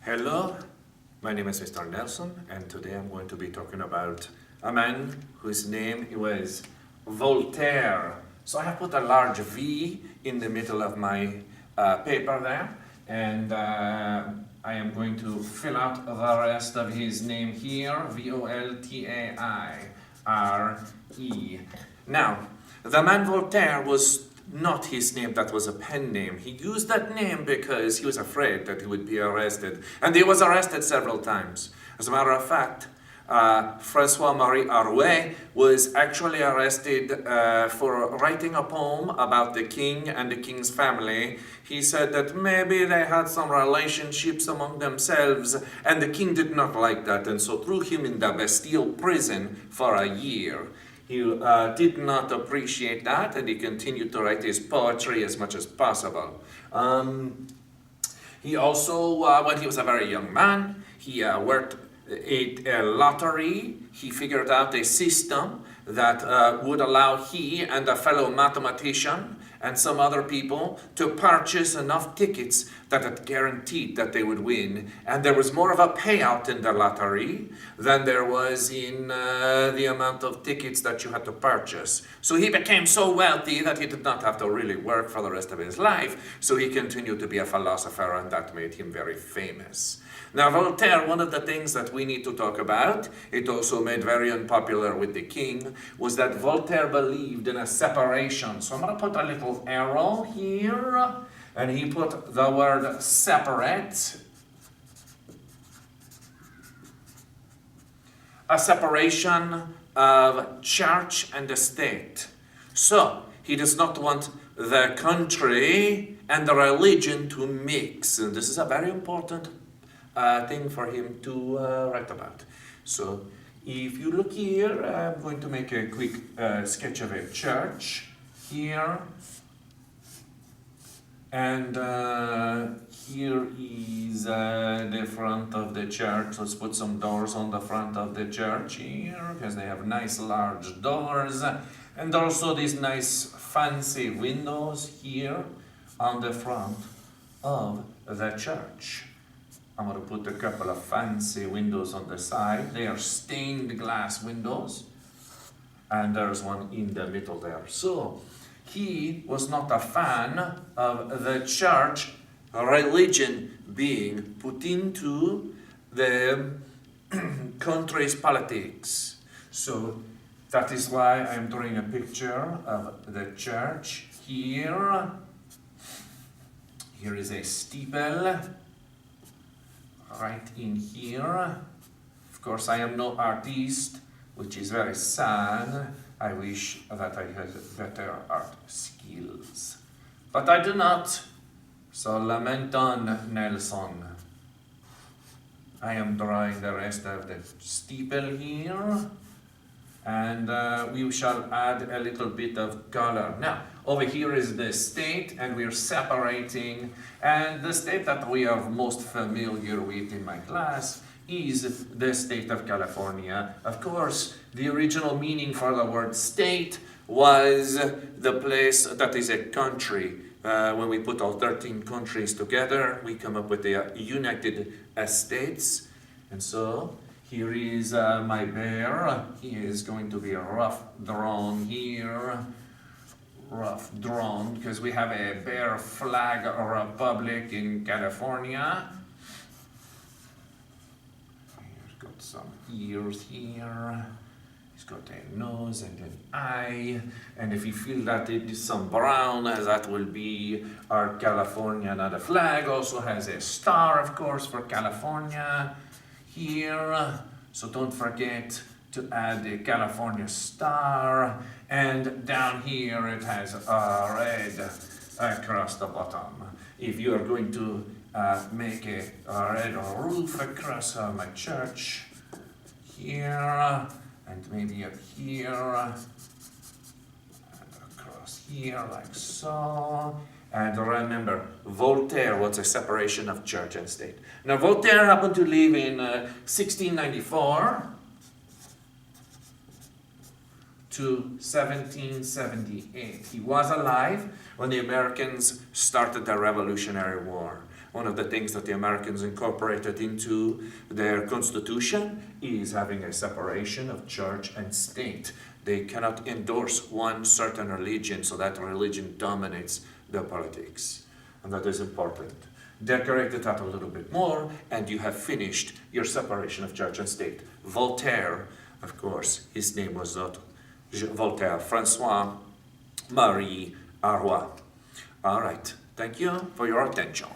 Hello, my name is Mr. Nelson, and today I'm going to be talking about a man whose name was Voltaire. So I have put a large V in the middle of my paper there, and I am going to fill out the rest of his name here, Voltaire. Now, the man Voltaire was not his name, that was a pen name. He used that name because he was afraid that he would be arrested. And he was arrested several times. As a matter of fact, François-Marie Arouet was actually arrested for writing a poem about the king and the king's family. He said that maybe they had some relationships among themselves, and the king did not like that, and so threw him in the Bastille prison for a year. He did not appreciate that, and he continued to write his poetry as much as possible. He also, when he was a very young man, he worked at a lottery. He figured out a system that would allow he and a fellow mathematician and some other people to purchase enough tickets that it guaranteed that they would win. And there was more of a payout in the lottery than there was in the amount of tickets that you had to purchase. So he became so wealthy that he did not have to really work for the rest of his life. So he continued to be a philosopher, and that made him very famous. Now, Voltaire, one of the things that we need to talk about, it also made very unpopular with the king, was that Voltaire believed in a separation. So I'm going to put a little arrow here, and he put the word separate. A separation of church and the state. So he does not want the country and the religion to mix. And this is a very important thing for him to write about. So if you look here, I'm going to make a quick sketch of a church here. And here is the front of the church. Let's put some doors on the front of the church here, because they have nice large doors. And also these nice fancy windows here on the front of the church. I'm going to put a couple of fancy windows on the side. They are stained glass windows. And there's one in the middle there. So he was not a fan of the church religion being put into the country's politics. So that is why I'm drawing a picture of the church here. Here is a steeple right in here. Of course, I am no artist, which is very sad. I wish that I had better art skills. But I do not. So lament on, Nelson. I am drawing the rest of the steeple here. And we shall add a little bit of color. Now, over here is the state, and we're separating. And the state that we are most familiar with in my class is the state of California. Of course, the original meaning for the word state was the place that is a country. When we put all 13 countries together, we come up with the United States. And so here is my bear. He is going to be rough drawn here. Rough drawn, because we have a bear flag republic in California. He's got some ears here. He's got a nose and an eye. And if you feel that it is some brown, that will be our California. Now the flag also has a star, of course, for California here. So don't forget to add the California star. And down here it has a red across the bottom. If you are going to make a red roof across my church here, and maybe up here, and across here like so. And remember, Voltaire was a separation of church and state. Now Voltaire happened to live in 1694 to 1778. He was alive when the Americans started the Revolutionary War. One of the things that the Americans incorporated into their constitution is having a separation of church and state. They cannot endorse one certain religion, so that religion dominates the politics. And that is important. Decorate it out a little bit more, and you have finished your separation of church and state. Voltaire, of course, his name was not Voltaire, Francois Marie Arouet. All right, thank you for your attention.